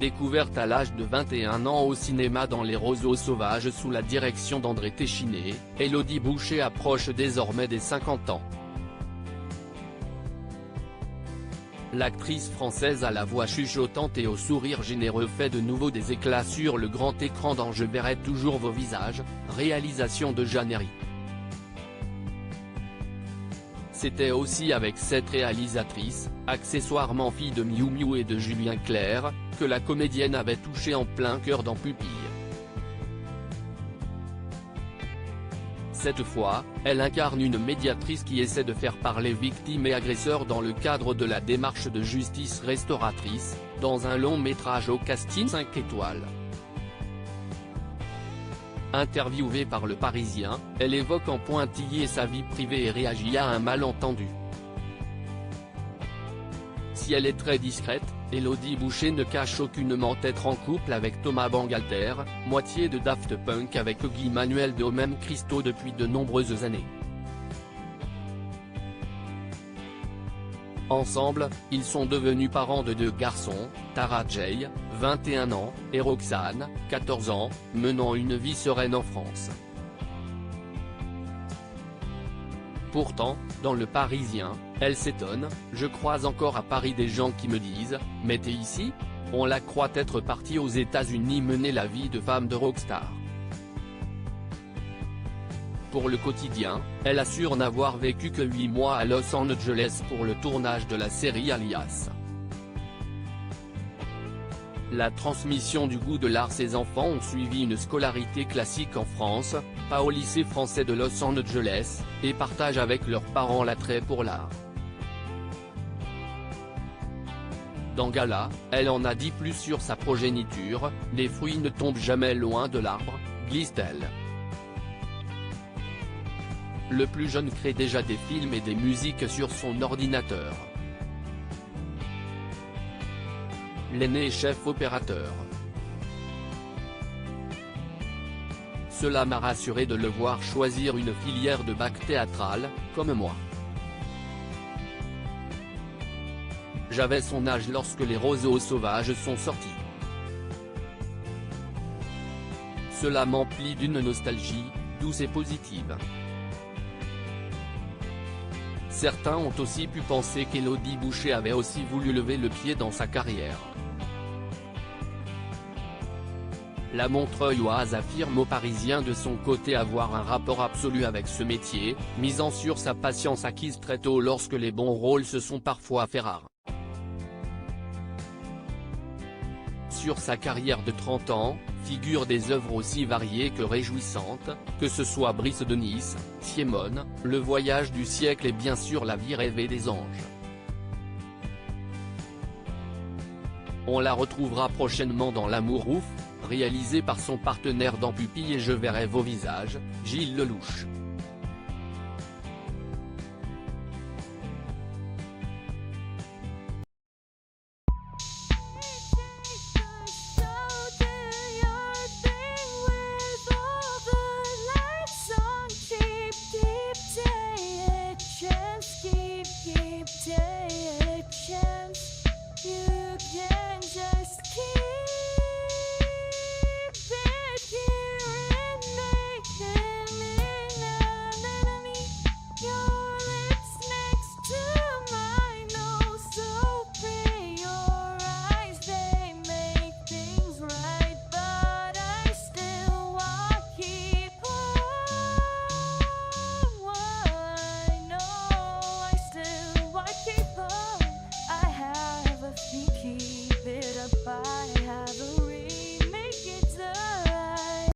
Découverte à l'âge de 21 ans au cinéma dans Les Roseaux sauvages sous la direction d'André Téchiné, Élodie Boucher approche désormais des 50 ans. L'actrice française à la voix chuchotante et au sourire généreux fait de nouveau des éclats sur le grand écran dans Je verrai toujours vos visages, réalisation de Jeanne Herry. C'était aussi avec cette réalisatrice, accessoirement fille de Miou Miou et de Julien Clerc, que la comédienne avait touché en plein cœur dans Pupille. Cette fois, elle incarne une médiatrice qui essaie de faire parler victimes et agresseurs dans le cadre de la démarche de justice restauratrice, dans un long métrage au casting 5 étoiles. Interviewée par Le Parisien, elle évoque en pointillé sa vie privée et réagit à un malentendu. Si elle est très discrète, Élodie Boucher ne cache aucunement être en couple avec Thomas Bangalter, moitié de Daft Punk avec Guy Manuel de Même Christo depuis de nombreuses années. Ensemble, ils sont devenus parents de 2 garçons, Tara J, 21 ans, et Roxane, 14 ans, menant une vie sereine en France. Pourtant, dans Le Parisien, elle s'étonne, « Je croise encore à Paris des gens qui me disent, mais t'es ici ?» On la croit être partie aux États-Unis mener la vie de femme de rockstar. Pour Le Quotidien, elle assure n'avoir vécu que 8 mois à Los Angeles pour le tournage de la série Alias. La transmission du goût de l'art. Ses enfants ont suivi une scolarité classique en France, pas au lycée français de Los Angeles, et partagent avec leurs parents l'attrait pour l'art. Dans Gala, elle en a dit plus sur sa progéniture, « Les fruits ne tombent jamais loin de l'arbre », glisse-t-elle. Le plus jeune crée déjà des films et des musiques sur son ordinateur. L'aîné est chef opérateur. Cela m'a rassuré de le voir choisir une filière de bac théâtral, comme moi. J'avais son âge lorsque Les Roseaux sauvages sont sortis. Cela m'emplit d'une nostalgie, douce et positive. Certains ont aussi pu penser qu'Élodie Boucher avait aussi voulu lever le pied dans sa carrière. La Montreuilloise affirme au Parisien de son côté avoir un rapport absolu avec ce métier, misant sur sa patience acquise très tôt lorsque les bons rôles se sont parfois fait rares. Sur sa carrière de 30 ans, figurent des œuvres aussi variées que réjouissantes, que ce soit Brice de Nice, Siemone, Le Voyage du siècle et bien sûr La vie rêvée des anges. On la retrouvera prochainement dans L'amour ouf, réalisé par son partenaire dans Pupille et Je verrai vos visages, Gilles Lelouch.